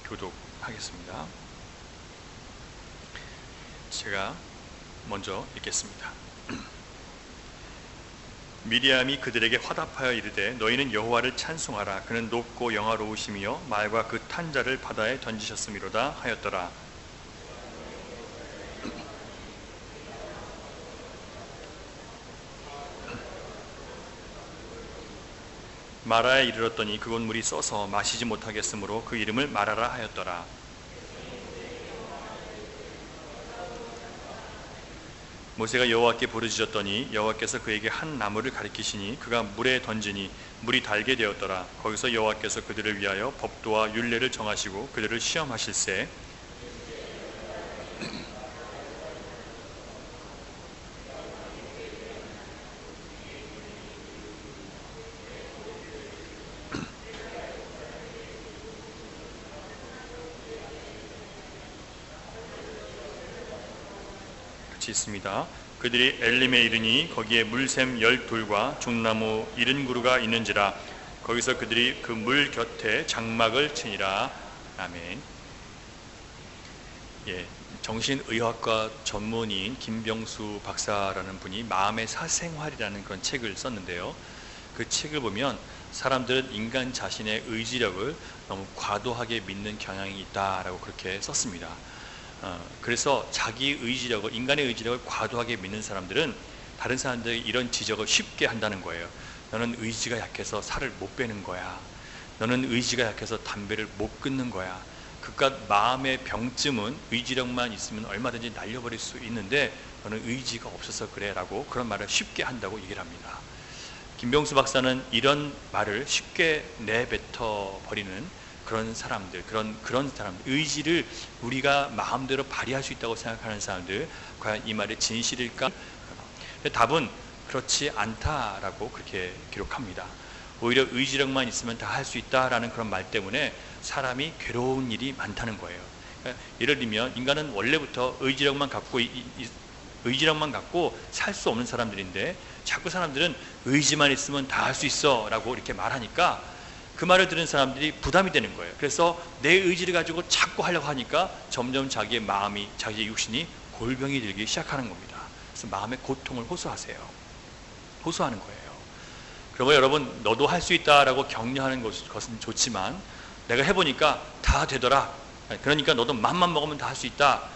교독하겠습니다. 제가 먼저 읽겠습니다. 미리암이 그들에게 화답하여 이르되 너희는 여호와를 찬송하라. 그는 높고 영화로우심이요 말과 그 탄자를 바다에 던지셨음이로다 하였더라. 마라에 이르렀더니 그곳 물이 써서 마시지 못하겠으므로 그 이름을 마라라 하였더라. 모세가 여호와께 부르짖었더니 여호와께서 그에게 한 나무를 가리키시니 그가 물에 던지니 물이 달게 되었더라. 거기서 여호와께서 그들을 위하여 법도와 율례를 정하시고 그들을 시험하실세. 있습니다. 그들이 엘림에 이르니 거기에 물샘 12과 종나무 70그루가 있는지라. 거기서 그들이 그 물 곁에 장막을 치니라. 아멘. 정신의학과 전문의인 김병수 박사라는 분이 마음의 사생활이라는 그런 책을 썼는데요. 그 책을 보면 사람들은 인간 자신의 의지력을 너무 과도하게 믿는 경향이 있다라고 그렇게 썼습니다. 그래서 자기 의지력을, 인간의 의지력을 과도하게 믿는 사람들은 다른 사람들이 이런 지적을 쉽게 한다는 거예요. 너는 의지가 약해서 살을 못 빼는 거야. 너는 의지가 약해서 담배를 못 끊는 거야. 그깟 마음의 병쯤은 의지력만 있으면 얼마든지 날려버릴 수 있는데 너는 의지가 없어서 그래 라고 그런 말을 쉽게 한다고 얘기를 합니다. 김병수 박사는 이런 말을 쉽게 내뱉어 버리는 그런 사람들, 그런 사람들, 의지를 우리가 마음대로 발휘할 수 있다고 생각하는 사람들, 과연 이 말이 진실일까? 답은 그렇지 않다라고 그렇게 기록합니다. 오히려 의지력만 있으면 다 할 수 있다라는 그런 말 때문에 사람이 괴로운 일이 많다는 거예요. 예를 들면 인간은 원래부터 의지력만 갖고 살 수 없는 사람들인데 자꾸 사람들은 의지만 있으면 다 할 수 있어 라고 이렇게 말하니까 그 말을 들은 사람들이 부담이 되는 거예요. 그래서 내 의지를 가지고 자꾸 하려고 하니까 점점 자기의 마음이, 자기의 육신이 골병이 들기 시작하는 겁니다. 그래서 마음의 고통을 호소하는 거예요. 그러면 여러분, 너도 할 수 있다라고 격려하는 것은 좋지만 내가 해보니까 다 되더라. 그러니까 너도 맘만 먹으면 다 할 수 있다.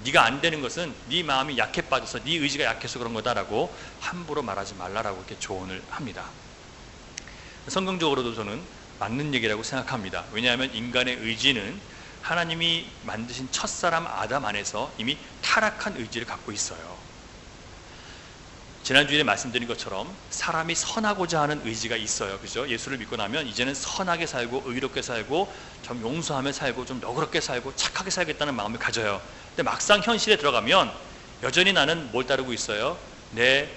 네가 안 되는 것은 네 마음이 약해 빠져서, 네 의지가 약해서 그런 거다라고 함부로 말하지 말라라고 이렇게 조언을 합니다. 성경적으로도 저는 맞는 얘기라고 생각합니다. 왜냐하면 인간의 의지는 하나님이 만드신 첫사람 아담 안에서 이미 타락한 의지를 갖고 있어요. 지난주에 말씀드린 것처럼 사람이 선하고자 하는 의지가 있어요. 그죠? 예수를 믿고 나면 이제는 선하게 살고 의롭게 살고 좀 용서하며 살고 좀 너그럽게 살고 착하게 살겠다는 마음을 가져요. 근데 막상 현실에 들어가면 여전히 나는 뭘 따르고 있어요? 내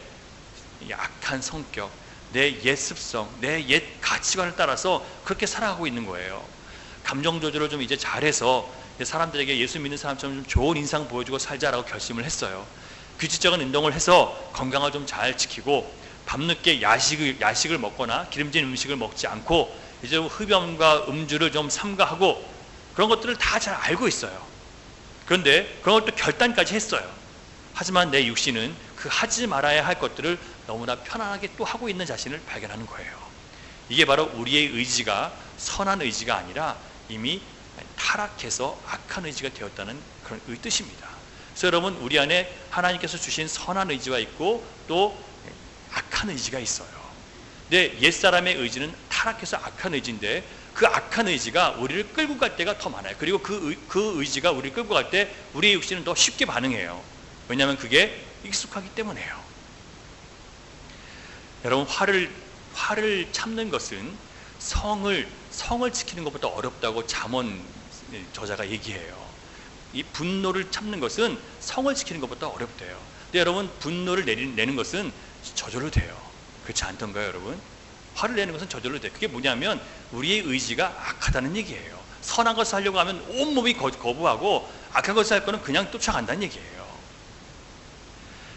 악한 성격, 내 옛 습성, 내 옛 가치관을 따라서 그렇게 살아가고 있는 거예요. 감정 조절을 좀 이제 잘해서 사람들에게 예수 믿는 사람처럼 좀 좋은 인상 보여주고 살자라고 결심을 했어요. 규칙적인 운동을 해서 건강을 좀 잘 지키고 밤늦게 야식을 먹거나 기름진 음식을 먹지 않고 이제 흡연과 음주를 좀 삼가하고 그런 것들을 다 잘 알고 있어요. 그런데 그런 것도 결단까지 했어요. 하지만 내 육신은 그 하지 말아야 할 것들을 너무나 편안하게 또 하고 있는 자신을 발견하는 거예요. 이게 바로 우리의 의지가 선한 의지가 아니라 이미 타락해서 악한 의지가 되었다는 그런 뜻입니다. 그래서 여러분, 우리 안에 하나님께서 주신 선한 의지가 있고 또 악한 의지가 있어요. 근데 옛사람의 의지는 타락해서 악한 의지인데 그 악한 의지가 우리를 끌고 갈 때가 더 많아요. 그리고 그 의지가 우리를 끌고 갈 때 우리의 육신은 더 쉽게 반응해요. 왜냐하면 그게 익숙하기 때문에요. 여러분, 화를 참는 것은 성을 지키는 것보다 어렵다고 잠언 저자가 얘기해요. 이 분노를 참는 것은 성을 지키는 것보다 어렵대요. 근데 여러분, 분노를 내는 것은 저절로 돼요. 그렇지 않던가요, 여러분? 화를 내는 것은 저절로 돼요. 그게 뭐냐면 우리의 의지가 악하다는 얘기예요. 선한 것을 하려고 하면 온몸이 거부하고 악한 것을 할 거는 그냥 쫓아간다는 얘기예요.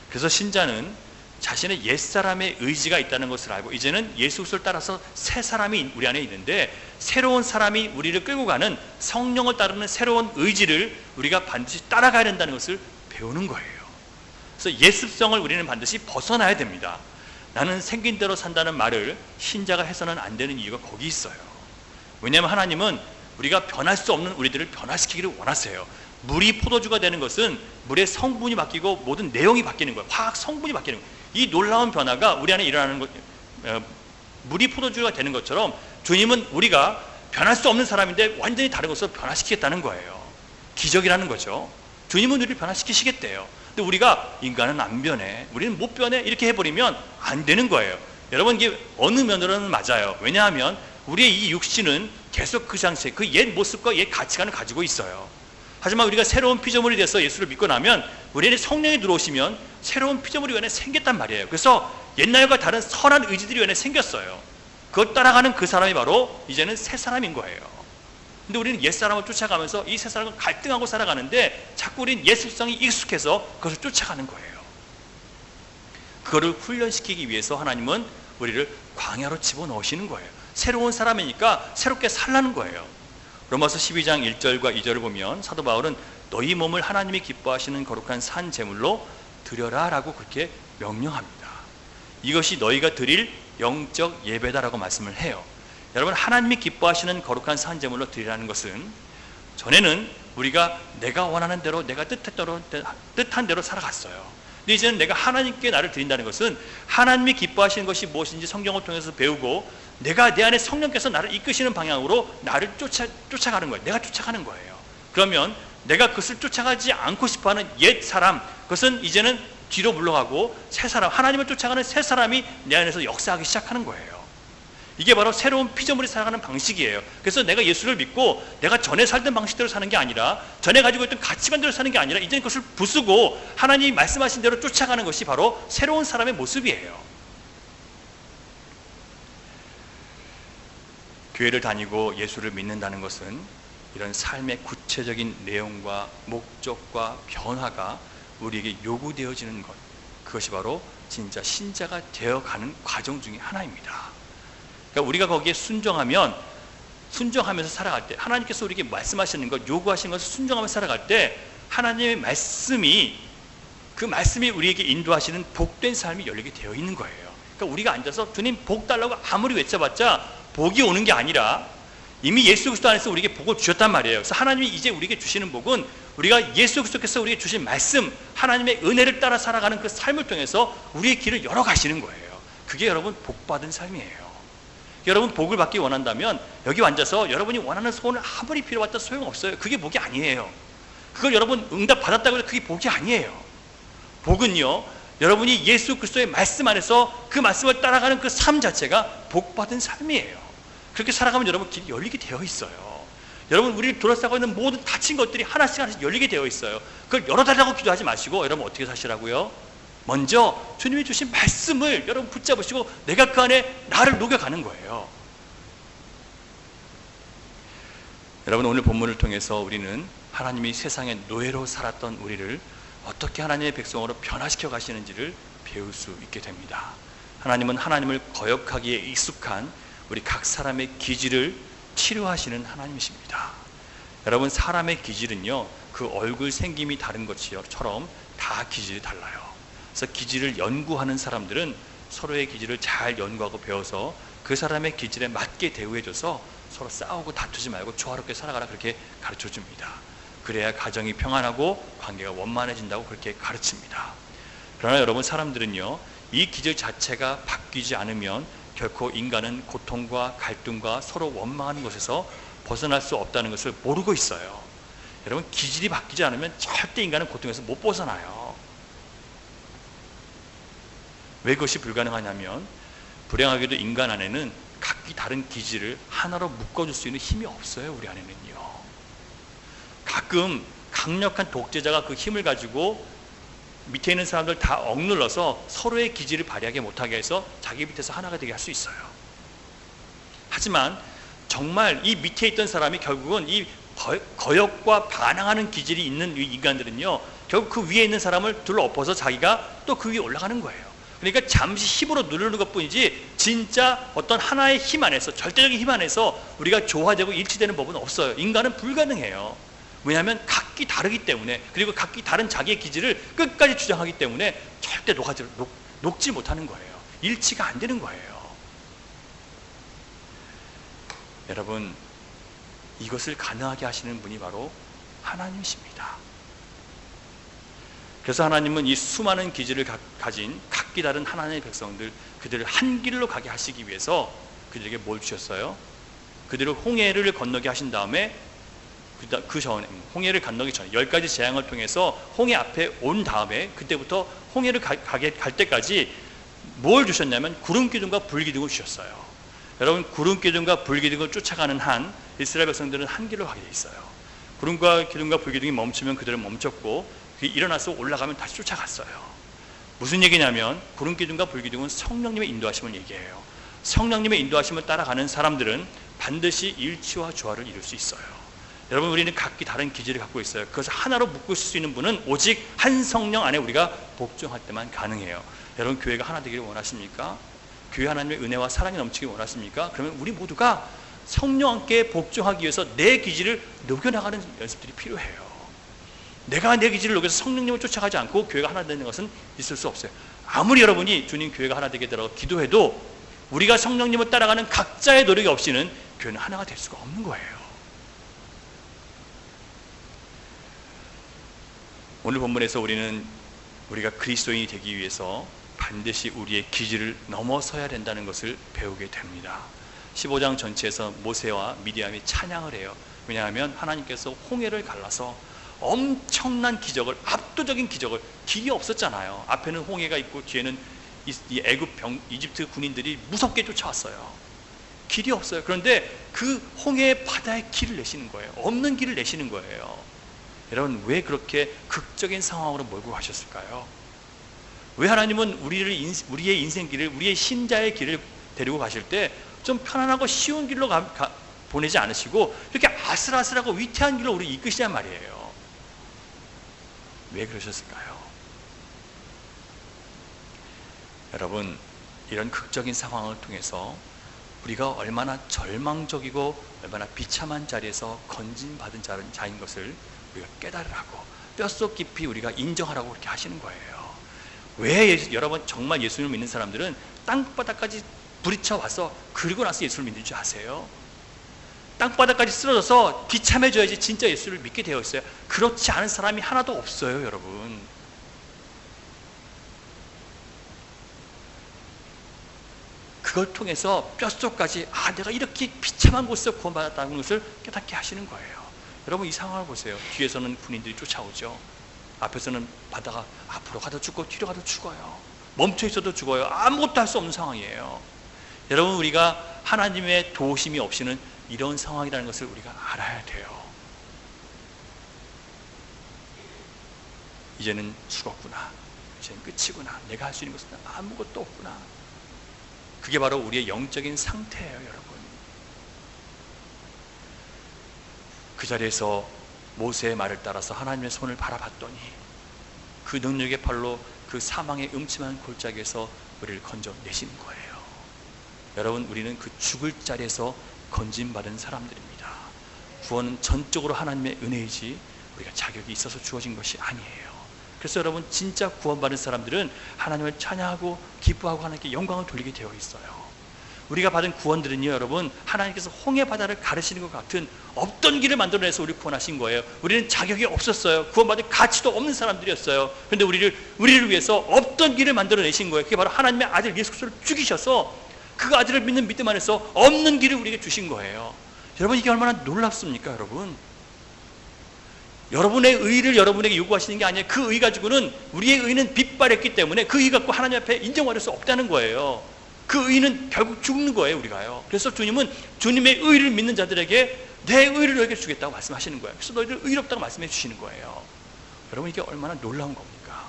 그래서 신자는 자신의 옛사람의 의지가 있다는 것을 알고 이제는 예수 그리스도를 따라서 새 사람이 우리 안에 있는데 새로운 사람이 우리를 끌고 가는 성령을 따르는 새로운 의지를 우리가 반드시 따라가야 된다는 것을 배우는 거예요. 그래서 옛 습성을 우리는 반드시 벗어나야 됩니다. 나는 생긴 대로 산다는 말을 신자가 해서는 안 되는 이유가 거기 있어요. 왜냐하면 하나님은 우리가 변할 수 없는 우리들을 변화시키기를 원하세요. 물이 포도주가 되는 것은 물의 성분이 바뀌고 모든 내용이 바뀌는 거예요. 화학 성분이 바뀌는 거예요. 이 놀라운 변화가 우리 안에 일어나는 것, 물이 포도주가 되는 것처럼 주님은 우리가 변할 수 없는 사람인데 완전히 다른 것으로 변화시키겠다는 거예요. 기적이라는 거죠. 주님은 우리를 변화시키시겠대요. 근데 우리가 인간은 안 변해, 우리는 못 변해 이렇게 해버리면 안 되는 거예요. 여러분 이게 어느 면으로는 맞아요. 왜냐하면 우리의 이 육신은 계속 그 상태, 그 옛 모습과 옛 가치관을 가지고 있어요. 하지만 우리가 새로운 피조물이 돼서 예수를 믿고 나면 우리는 성령이 들어오시면 새로운 피조물이 안에 생겼단 말이에요. 그래서 옛날과 다른 선한 의지들이 안에 생겼어요. 그걸 따라가는 그 사람이 바로 이제는 새 사람인 거예요. 근데 우리는 옛 사람을 쫓아가면서 이 새 사람과 갈등하고 살아가는데 자꾸 우리는 옛 습성이 익숙해서 그것을 쫓아가는 거예요. 그거를 훈련시키기 위해서 하나님은 우리를 광야로 집어넣으시는 거예요. 새로운 사람이니까 새롭게 살라는 거예요. 로마서 12장 1절과 2절을 보면 사도 바울은 너희 몸을 하나님이 기뻐하시는 거룩한 산 제물로 드려라 라고 그렇게 명령합니다. 이것이 너희가 드릴 영적 예배다라고 말씀을 해요. 여러분 하나님이 기뻐하시는 거룩한 산 제물로 드리라는 것은 전에는 우리가 내가 원하는 대로 내가 뜻한 대로 살아갔어요. 근데 이제는 내가 하나님께 나를 드린다는 것은 하나님이 기뻐하시는 것이 무엇인지 성경을 통해서 배우고 내가 내 안에 성령께서 나를 이끄시는 방향으로 나를 쫓아가는 거예요. 내가 쫓아가는 거예요. 그러면 내가 그것을 쫓아가지 않고 싶어하는 옛 사람, 그것은 이제는 뒤로 물러가고 새 사람, 하나님을 쫓아가는 새 사람이 내 안에서 역사하기 시작하는 거예요. 이게 바로 새로운 피조물이 살아가는 방식이에요. 그래서 내가 예수를 믿고 내가 전에 살던 방식대로 사는 게 아니라 전에 가지고 있던 가치관대로 사는 게 아니라 이제 그것을 부수고 하나님이 말씀하신 대로 쫓아가는 것이 바로 새로운 사람의 모습이에요. 교회를 다니고 예수를 믿는다는 것은 이런 삶의 구체적인 내용과 목적과 변화가 우리에게 요구되어지는 것, 그것이 바로 진짜 신자가 되어가는 과정 중에 하나입니다. 그러니까 우리가 거기에 순종하면서 살아갈 때 하나님께서 우리에게 말씀하시는 것, 요구하시는 것을 순종하면서 살아갈 때 하나님의 말씀이 그 말씀이 우리에게 인도하시는 복된 삶이 열리게 되어 있는 거예요. 그러니까 우리가 앉아서 주님 복 달라고 아무리 외쳐봤자 복이 오는 게 아니라 이미 예수 그리스도 안에서 우리에게 복을 주셨단 말이에요. 그래서 하나님이 이제 우리에게 주시는 복은 우리가 예수 그리스도께서 우리에게 주신 말씀, 하나님의 은혜를 따라 살아가는 그 삶을 통해서 우리의 길을 열어가시는 거예요. 그게 여러분 복받은 삶이에요. 여러분 복을 받기 원한다면 여기 앉아서 여러분이 원하는 소원을 아무리 빌어봤다 소용없어요. 그게 복이 아니에요. 그걸 여러분 응답 받았다고 해서 그게 복이 아니에요. 복은요, 여러분이 예수 그리스도의 말씀 안에서 그 말씀을 따라가는 그 삶 자체가 복받은 삶이에요. 그렇게 살아가면 여러분 길이 열리게 되어 있어요. 여러분 우리를 둘러싸고 있는 모든 닫힌 것들이 하나씩 하나씩 열리게 되어 있어요. 그걸 열어달라고 기도하지 마시고 여러분 어떻게 사시라고요? 먼저 주님이 주신 말씀을 여러분 붙잡으시고 내가 그 안에 나를 녹여가는 거예요. 여러분 오늘 본문을 통해서 우리는 하나님이 세상의 노예로 살았던 우리를 어떻게 하나님의 백성으로 변화시켜 가시는지를 배울 수 있게 됩니다. 하나님은 하나님을 거역하기에 익숙한 우리 각 사람의 기질을 치료하시는 하나님이십니다. 여러분 사람의 기질은요 그 얼굴 생김이 다른 것처럼 다 기질이 달라요. 그래서 기질을 연구하는 사람들은 서로의 기질을 잘 연구하고 배워서 그 사람의 기질에 맞게 대우해줘서 서로 싸우고 다투지 말고 조화롭게 살아가라 그렇게 가르쳐줍니다. 그래야 가정이 평안하고 관계가 원만해진다고 그렇게 가르칩니다. 그러나 여러분 사람들은요 이 기질 자체가 바뀌지 않으면 결코 인간은 고통과 갈등과 서로 원망하는 것에서 벗어날 수 없다는 것을 모르고 있어요. 여러분 기질이 바뀌지 않으면 절대 인간은 고통에서 못 벗어나요. 왜 그것이 불가능하냐면 불행하게도 인간 안에는 각기 다른 기질을 하나로 묶어줄 수 있는 힘이 없어요. 우리 안에는요. 가끔 강력한 독재자가 그 힘을 가지고 밑에 있는 사람들 다 억눌러서 서로의 기질을 발휘하게 못하게 해서 자기 밑에서 하나가 되게 할 수 있어요. 하지만 정말 이 밑에 있던 사람이 결국은 이 거역과 반항하는 기질이 있는 이 인간들은요 결국 그 위에 있는 사람을 둘러 엎어서 자기가 또 그 위에 올라가는 거예요. 그러니까 잠시 힘으로 누르는 것뿐이지 진짜 어떤 하나의 힘 안에서, 절대적인 힘 안에서 우리가 조화되고 일치되는 법은 없어요. 인간은 불가능해요. 왜냐하면 각기 다르기 때문에, 그리고 각기 다른 자기의 기질을 끝까지 주장하기 때문에 절대 녹지 못하는 거예요. 일치가 안 되는 거예요. 여러분, 이것을 가능하게 하시는 분이 바로 하나님이십니다. 그래서 하나님은 이 수많은 기질을 가진 각기 다른 하나님의 백성들, 그들을 한 길로 가게 하시기 위해서 그들에게 뭘 주셨어요? 그들을 홍해를 건너게 하신 다음에 그 전에, 홍해를 건너기 전에 10가지 재앙을 통해서 홍해 앞에 온 다음에, 그때부터 홍해를 갈 때까지 뭘 주셨냐면 구름 기둥과 불 기둥을 주셨어요. 여러분, 구름 기둥과 불 기둥을 쫓아가는 한 이스라엘 백성들은 한 길로 가게 돼 있어요. 구름과 기둥과 불 기둥이 멈추면 그들은 멈췄고, 일어나서 올라가면 다시 쫓아갔어요. 무슨 얘기냐면 구름 기둥과 불 기둥은 성령님의 인도하심을 얘기해요. 성령님의 인도하심을 따라가는 사람들은 반드시 일치와 조화를 이룰 수 있어요. 여러분, 우리는 각기 다른 기질을 갖고 있어요. 그것을 하나로 묶을 수 있는 분은 오직 한 성령 안에 우리가 복종할 때만 가능해요. 여러분, 교회가 하나 되기를 원하십니까? 교회 하나님의 은혜와 사랑이 넘치길 원하십니까? 그러면 우리 모두가 성령께 복종하기 위해서 내 기질을 녹여나가는 연습들이 필요해요. 내가 내 기질을 녹여서 성령님을 쫓아가지 않고 교회가 하나 되는 것은 있을 수 없어요. 아무리 여러분이 주님 교회가 하나 되게 되라고 기도해도 우리가 성령님을 따라가는 각자의 노력이 없이는 교회는 하나가 될 수가 없는 거예요. 오늘 본문에서 우리가 그리스도인이 되기 위해서 반드시 우리의 기질을 넘어서야 된다는 것을 배우게 됩니다. 15장 전체에서 모세와 미디안이 찬양을 해요. 왜냐하면 하나님께서 홍해를 갈라서 엄청난 기적을, 압도적인 기적을, 길이 없었잖아요. 앞에는 홍해가 있고 뒤에는 이 이집트 군인들이 무섭게 쫓아왔어요. 길이 없어요. 그런데 그 홍해의 바다에 길을 내시는 거예요. 없는 길을 내시는 거예요. 여러분, 왜 그렇게 극적인 상황으로 몰고 가셨을까요? 왜 하나님은 우리의 인생 길을, 우리의 신자의 길을 데리고 가실 때 좀 편안하고 쉬운 길로 보내지 않으시고 이렇게 아슬아슬하고 위태한 길로 우리 이끄시란 말이에요. 왜 그러셨을까요? 여러분, 이런 극적인 상황을 통해서 우리가 얼마나 절망적이고 얼마나 비참한 자리에서 건진받은 자인 것을 우리가 깨달으라고, 뼛속 깊이 우리가 인정하라고 그렇게 하시는 거예요. 왜 여러분, 정말 예수님을 믿는 사람들은 땅바닥까지 부딪혀 와서 그리고 나서 예수를 믿는 줄 아세요? 땅바닥까지 쓰러져서 비참해져야지 진짜 예수를 믿게 되어 있어요. 그렇지 않은 사람이 하나도 없어요, 여러분. 그걸 통해서 뼛속까지 내가 이렇게 비참한 곳에서 구원받았다는 것을 깨닫게 하시는 거예요. 여러분, 이 상황을 보세요. 뒤에서는 군인들이 쫓아오죠. 앞에서는 바다가 앞으로 가도 죽고 뒤로 가도 죽어요. 멈춰 있어도 죽어요. 아무것도 할 수 없는 상황이에요. 여러분, 우리가 하나님의 도우심이 없이는 이런 상황이라는 것을 우리가 알아야 돼요. 이제는 죽었구나. 이제는 끝이구나. 내가 할 수 있는 것은 아무것도 없구나. 그게 바로 우리의 영적인 상태예요, 여러분. 그 자리에서 모세의 말을 따라서 하나님의 손을 바라봤더니 그 능력의 팔로 그 사망의 음침한 골짜기에서 우리를 건져내시는 거예요. 여러분, 우리는 그 죽을 자리에서 건진받은 사람들입니다. 구원은 전적으로 하나님의 은혜이지 우리가 자격이 있어서 주어진 것이 아니에요. 그래서 여러분, 진짜 구원받은 사람들은 하나님을 찬양하고 기뻐하고 하나님께 영광을 돌리게 되어 있어요. 우리가 받은 구원들은요, 여러분, 하나님께서 홍해 바다를 가르시는 것 같은 없던 길을 만들어내서 우리 구원하신 거예요. 우리는 자격이 없었어요. 구원받을 가치도 없는 사람들이었어요. 그런데 우리를 위해서 없던 길을 만들어내신 거예요. 그게 바로 하나님의 아들 예수 그리스도를 죽이셔서 그 아들을 믿는 믿음 안에서 없는 길을 우리에게 주신 거예요. 여러분, 이게 얼마나 놀랍습니까, 여러분? 여러분의 의를 여러분에게 요구하시는 게 아니에요. 그 의 가지고는, 우리의 의는 빗발했기 때문에 그 의 갖고 하나님 앞에 인정받을 수 없다는 거예요. 그 의는 결국 죽는 거예요, 우리가요. 그래서 주님은 주님의 의를 믿는 자들에게 내 의를 너에게 주겠다고 말씀하시는 거예요. 그래서 너희들 의롭다고 말씀해 주시는 거예요. 여러분, 이게 얼마나 놀라운 겁니까?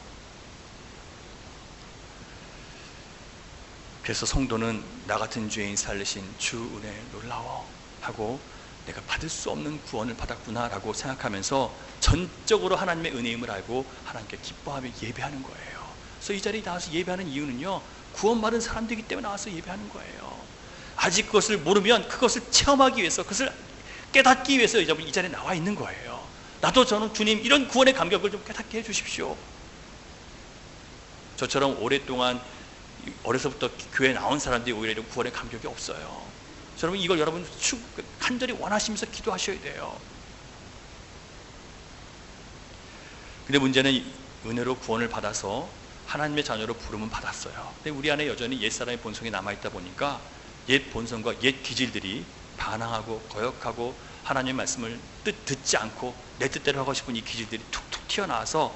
그래서 성도는 나 같은 죄인 살리신 주 은혜 놀라워 하고 내가 받을 수 없는 구원을 받았구나 라고 생각하면서 전적으로 하나님의 은혜임을 알고 하나님께 기뻐하며 예배하는 거예요. 그래서 이 자리에 나와서 예배하는 이유는요, 구원받은 사람들이기 때문에 나와서 예배하는 거예요. 아직 그것을 모르면 그것을 체험하기 위해서, 그것을 깨닫기 위해서 이 자리에 나와 있는 거예요. 나도 저는 주님 이런 구원의 감격을 좀 깨닫게 해주십시오. 저처럼 오랫동안 어려서부터 교회에 나온 사람들이 오히려 이런 구원의 감격이 없어요. 여러분, 이걸 여러분 간절히 원하시면서 기도하셔야 돼요. 근데 문제는 은혜로 구원을 받아서 하나님의 자녀로 부름은 받았어요. 근데 우리 안에 여전히 옛사람의 본성이 남아있다 보니까 옛 본성과 옛 기질들이 반항하고 거역하고 하나님의 말씀을 듣지 않고 내 뜻대로 하고 싶은 이 기질들이 툭툭 튀어나와서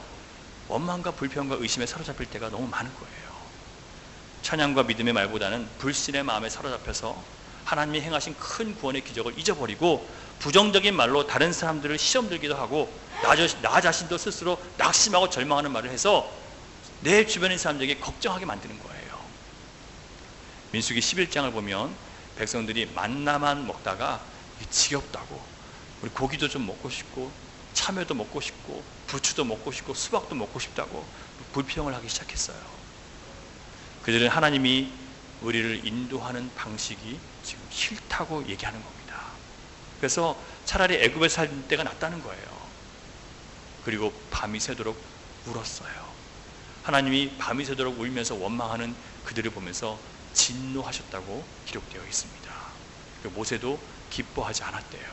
원망과 불평과 의심에 사로잡힐 때가 너무 많은 거예요. 찬양과 믿음의 말보다는 불신의 마음에 사로잡혀서 하나님이 행하신 큰 구원의 기적을 잊어버리고 부정적인 말로 다른 사람들을 시험 들기도 하고 나 자신도 스스로 낙심하고 절망하는 말을 해서 내 주변의 사람들에게 걱정하게 만드는 거예요. 민수기 11장을 보면 백성들이 만나만 먹다가 지겹다고, 우리 고기도 좀 먹고 싶고 참외도 먹고 싶고 부추도 먹고 싶고 수박도 먹고 싶다고 불평을 하기 시작했어요. 그들은 하나님이 우리를 인도하는 방식이 지금 싫다고 얘기하는 겁니다. 그래서 차라리 애굽에 살 때가 낫다는 거예요. 그리고 밤이 새도록 울었어요. 하나님이 밤이 새도록 울면서 원망하는 그들을 보면서 진노하셨다고 기록되어 있습니다. 모세도 기뻐하지 않았대요.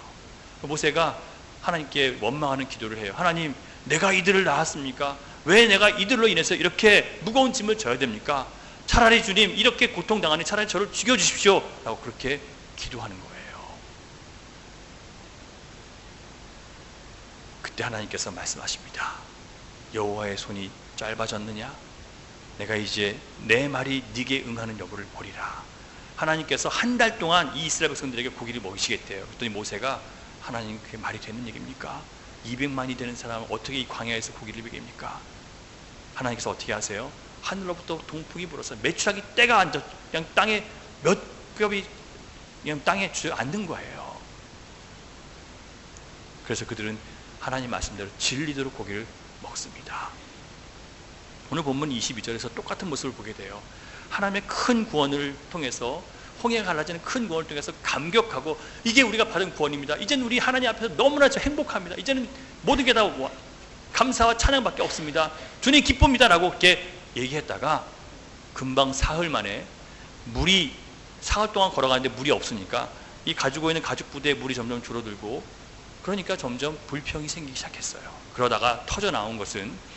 모세가 하나님께 원망하는 기도를 해요. 하나님, 내가 이들을 낳았습니까? 왜 내가 이들로 인해서 이렇게 무거운 짐을 져야 됩니까? 차라리 주님, 이렇게 고통당하니 차라리 저를 죽여주십시오 라고 그렇게 기도하는 거예요. 그때 하나님께서 말씀하십니다. 여호와의 손이 짧아졌느냐? 내가 이제 내 말이 네게 응하는 여부를 보리라. 하나님께서 한 달 동안 이 이스라엘 백성들에게 고기를 먹이시겠대요. 그랬더니 모세가, 하나님, 그게 말이 되는 얘기입니까? 200만이 되는 사람은 어떻게 이 광야에서 고기를 먹입니까? 하나님께서 어떻게 하세요? 하늘로부터 동풍이 불어서 메추라기 떼가 앉아 그냥 땅에 몇 겹이 그냥 땅에 앉는 거예요. 그래서 그들은 하나님 말씀대로 진리대로 고기를 먹습니다. 오늘 본문 22절에서 똑같은 모습을 보게 돼요. 하나님의 큰 구원을 통해서, 홍해가 갈라지는 큰 구원을 통해서 감격하고, 이게 우리가 받은 구원입니다. 이제는 우리 하나님 앞에서 너무나 행복합니다. 이제는 모든 게 다 감사와 찬양밖에 없습니다. 주님 기쁩니다 라고 이렇게 얘기했다가 금방 사흘 만에 물이, 사흘 동안 걸어가는데 물이 없으니까 이 가지고 있는 가죽 부대에 물이 점점 줄어들고, 그러니까 점점 불평이 생기기 시작했어요. 그러다가 터져 나온 것은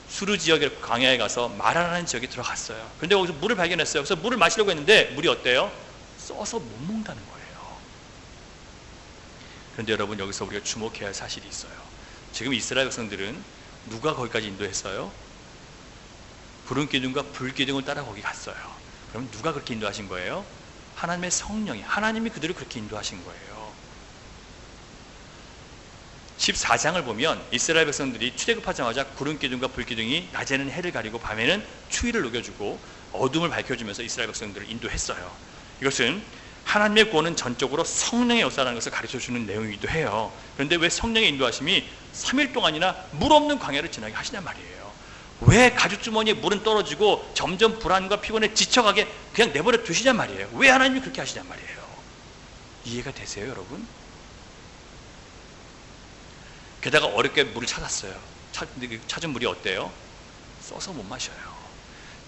수르 지역의 광야에 가서 마라라는 지역에 들어갔어요. 그런데 거기서 물을 발견했어요. 그래서 물을 마시려고 했는데 물이 어때요? 써서 못 먹는다는 거예요. 그런데 여러분, 여기서 우리가 주목해야 할 사실이 있어요. 지금 이스라엘 백성들은 누가 거기까지 인도했어요? 구름 기둥과 불 기둥을 따라 거기 갔어요. 그럼 누가 그렇게 인도하신 거예요? 하나님의 성령이, 하나님이 그들을 그렇게 인도하신 거예요. 14장을 보면 이스라엘 백성들이 출애굽하자마자 구름 기둥과 불 기둥이 낮에는 해를 가리고 밤에는 추위를 녹여주고 어둠을 밝혀주면서 이스라엘 백성들을 인도했어요. 이것은 하나님의 구원은 전적으로 성령의 역사라는 것을 가르쳐주는 내용이기도 해요. 그런데 왜 성령의 인도하심이 3일 동안이나 물 없는 광야를 지나게 하시냔 말이에요. 왜 가죽주머니에 물은 떨어지고 점점 불안과 피곤에 지쳐가게 그냥 내버려 두시냔 말이에요. 왜 하나님이 그렇게 하시냔 말이에요. 이해가 되세요, 여러분? 게다가 어렵게 물을 찾았어요. 찾은 물이 어때요? 써서 못 마셔요.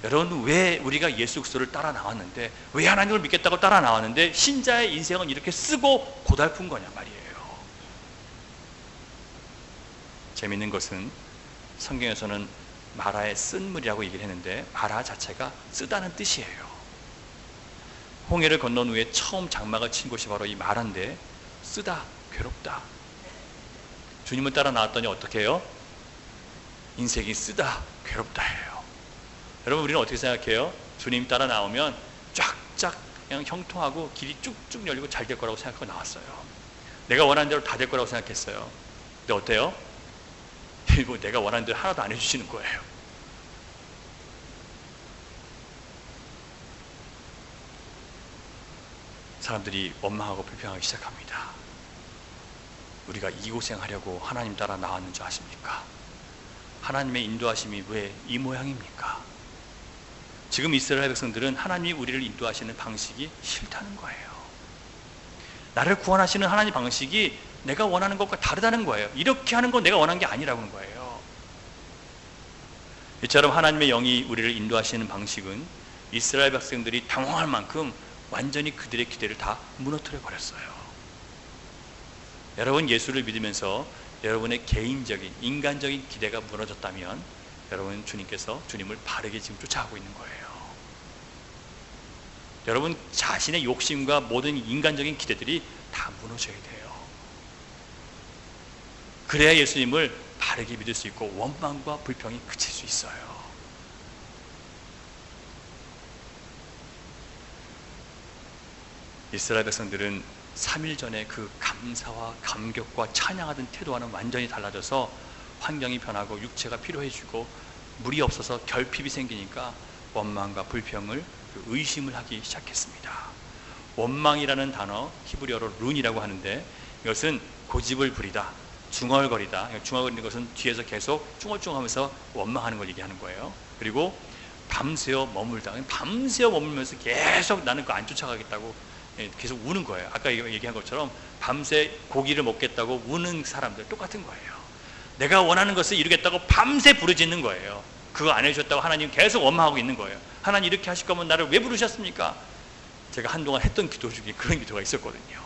여러분, 왜 우리가 예수 그리스도를 따라 나왔는데, 왜 하나님을 믿겠다고 따라 나왔는데 신자의 인생은 이렇게 쓰고 고달픈 거냐 말이에요. 재밌는 것은 성경에서는 마라의 쓴 물이라고 얘기를 했는데 마라 자체가 쓰다는 뜻이에요. 홍해를 건넌 후에 처음 장막을 친 곳이 바로 이 마라인데, 쓰다, 괴롭다. 주님을 따라 나왔더니 어떻게 해요? 인생이 쓰다, 괴롭다 해요. 여러분, 우리는 어떻게 생각해요? 주님 따라 나오면 쫙쫙 그냥 형통하고 길이 쭉쭉 열리고 잘 될 거라고 생각하고 나왔어요. 내가 원하는 대로 다 될 거라고 생각했어요. 근데 어때요? 이거 내가 원하는 대로 하나도 안 해주시는 거예요. 사람들이 원망하고 불평하기 시작합니다. 우리가 이 고생하려고 하나님 따라 나왔는 줄 아십니까? 하나님의 인도하심이 왜 이 모양입니까? 지금 이스라엘 백성들은 하나님이 우리를 인도하시는 방식이 싫다는 거예요. 나를 구원하시는 하나님 방식이 내가 원하는 것과 다르다는 거예요. 이렇게 하는 건 내가 원하는 게 아니라는 거예요. 이처럼 하나님의 영이 우리를 인도하시는 방식은 이스라엘 백성들이 당황할 만큼 완전히 그들의 기대를 다 무너뜨려 버렸어요. 여러분, 예수를 믿으면서 여러분의 개인적인 인간적인 기대가 무너졌다면 여러분, 주님께서 주님을 바르게 지금 쫓아가고 있는 거예요. 여러분 자신의 욕심과 모든 인간적인 기대들이 다 무너져야 돼요. 그래야 예수님을 바르게 믿을 수 있고 원망과 불평이 그칠 수 있어요. 이스라엘 백성들은 3일 전에 그 감사와 감격과 찬양하던 태도와는 완전히 달라져서 환경이 변하고 육체가 필요해지고 물이 없어서 결핍이 생기니까 원망과 불평을, 의심을 하기 시작했습니다. 원망이라는 단어 히브리어로 룬이라고 하는데 이것은 고집을 부리다, 중얼거리다. 중얼거리는 것은 뒤에서 계속 쭝얼쭝하면서 원망하는 걸 얘기하는 거예요. 그리고 밤새워 머물다. 밤새워 머물면서 계속 나는 그거 안 쫓아가겠다고 계속 우는 거예요. 아까 얘기한 것처럼 밤새 고기를 먹겠다고 우는 사람들 똑같은 거예요. 내가 원하는 것을 이루겠다고 밤새 부르짖는 거예요. 그거 안 해주셨다고 하나님 계속 원망하고 있는 거예요. 하나님 이렇게 하실 거면 나를 왜 부르셨습니까? 제가 한동안 했던 기도 중에 그런 기도가 있었거든요.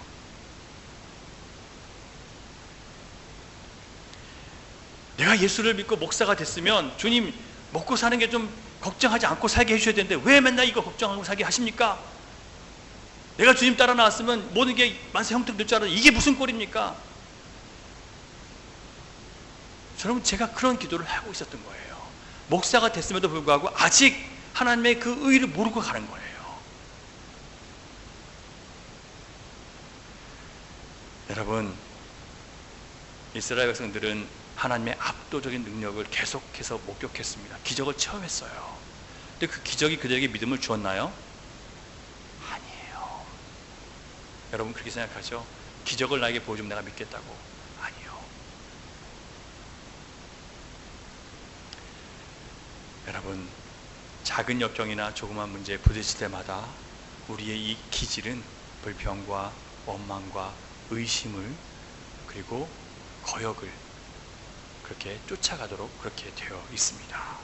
내가 예수를 믿고 목사가 됐으면 주님 먹고 사는 게 좀 걱정하지 않고 살게 해주셔야 되는데 왜 맨날 이거 걱정하고 살게 하십니까? 내가 주님 따라 나왔으면 모든 게 만세 형통될 줄 알았는데 이게 무슨 꼴입니까? 여러분, 제가 그런 기도를 하고 있었던 거예요. 목사가 됐음에도 불구하고 아직 하나님의 그 의의를 모르고 가는 거예요. 여러분, 이스라엘 백성들은 하나님의 압도적인 능력을 계속해서 목격했습니다. 기적을 체험했어요. 근데 그 기적이 그들에게 믿음을 주었나요? 아니에요. 여러분 그렇게 생각하죠? 기적을 나에게 보여주면 내가 믿겠다고. 아니요. 여러분, 작은 역경이나 조그만 문제에 부딪힐 때마다 우리의 이 기질은 불평과 원망과 의심을 그리고 거역을 그렇게 쫓아가도록 그렇게 되어 있습니다.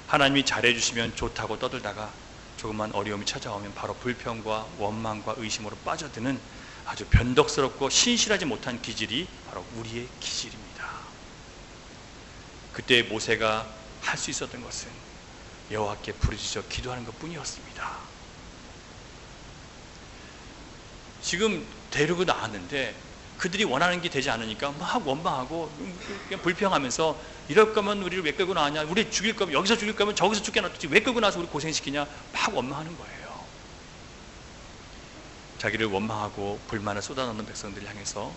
하나님이 잘해주시면 좋다고 떠들다가 조그만 어려움이 찾아오면 바로 불평과 원망과 의심으로 빠져드는 아주 변덕스럽고 신실하지 못한 기질이 바로 우리의 기질입니다. 그때 모세가 할 수 있었던 것은 여호와께 부르짖어 기도하는 것뿐이었습니다. 지금 데리고 나왔는데 그들이 원하는 게 되지 않으니까 막 원망하고 그냥 불평하면서 이럴 거면 우리를 왜 끌고 나왔냐, 우리 죽일 거면 여기서 죽일 거면 저기서 죽게 놔뒀지 왜 끌고 나와서 우리 고생시키냐, 막 원망하는 거예요. 자기를 원망하고 불만을 쏟아넣는 백성들을 향해서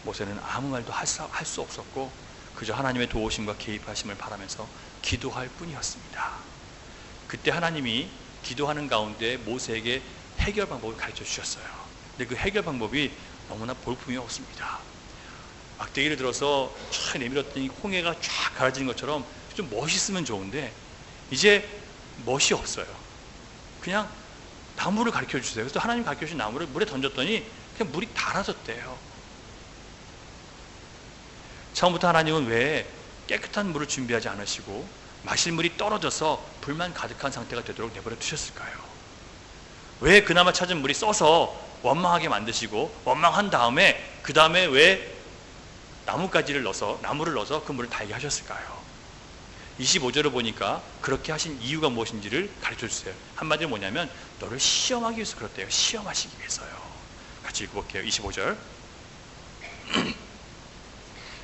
모세는 아무 말도 할 수 없었고 그저 하나님의 도우심과 개입하심을 바라면서 기도할 뿐이었습니다. 그때 하나님이 기도하는 가운데 모세에게 해결 방법을 가르쳐 주셨어요. 근데 그 해결 방법이 너무나 볼품이 없습니다. 막대기를 들어서 쫙 내밀었더니 홍해가 쫙 갈라지는 것처럼 좀 멋있으면 좋은데 이제 멋이 없어요. 그냥 나무를 가르쳐 주세요. 그래서 하나님 가르쳐 주신 나무를 물에 던졌더니 그냥 물이 달아졌대요. 처음부터 하나님은 왜 깨끗한 물을 준비하지 않으시고 마실 물이 떨어져서 불만 가득한 상태가 되도록 내버려 두셨을까요? 왜 그나마 찾은 물이 써서 원망하게 만드시고 원망한 다음에 그 다음에 왜 나무를 넣어서 그 물을 달게 하셨을까요? 25절을 보니까 그렇게 하신 이유가 무엇인지를 가르쳐 주세요. 한마디로 뭐냐면 너를 시험하기 위해서 그렇대요. 시험하시기 위해서요. 같이 읽어볼게요. 25절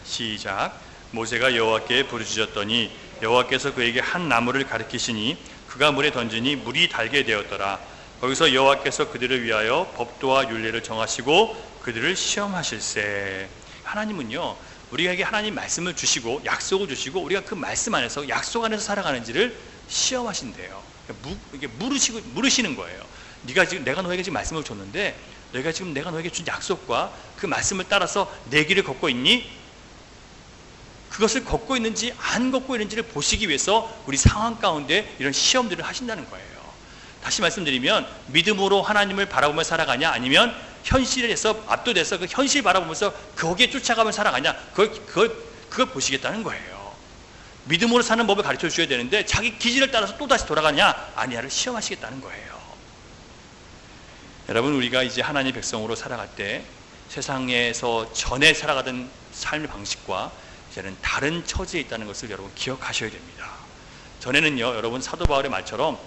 시작. 모세가 여호와께 부르짖었더니 여호와께서 그에게 한 나무를 가리키시니 그가 물에 던지니 물이 달게 되었더라. 거기서 여호와께서 그들을 위하여 법도와 율례를 정하시고 그들을 시험하실세. 하나님은요, 우리에게 하나님 말씀을 주시고 약속을 주시고 우리가 그 말씀 안에서 약속 안에서 살아가는지를 시험하신대요. 이게 물으시는 거예요. 내가 너에게 지금 말씀을 줬는데 내가 너에게 준 약속과 그 말씀을 따라서 내 길을 걷고 있니? 그것을 걷고 있는지 안 걷고 있는지를 보시기 위해서 우리 상황 가운데 이런 시험들을 하신다는 거예요. 다시 말씀드리면 믿음으로 하나님을 바라보며 살아가냐, 아니면 현실에서 압도돼서 그 현실 바라보면서 거기에 쫓아가며 살아가냐, 그걸 보시겠다는 거예요. 믿음으로 사는 법을 가르쳐 주셔야 되는데 자기 기질을 따라서 또다시 돌아가냐 아니냐를 시험하시겠다는 거예요. 여러분, 우리가 이제 하나님의 백성으로 살아갈 때 세상에서 전에 살아가던 삶의 방식과 이제는 다른 처지에 있다는 것을 여러분 기억하셔야 됩니다. 전에는요, 여러분, 사도 바울의 말처럼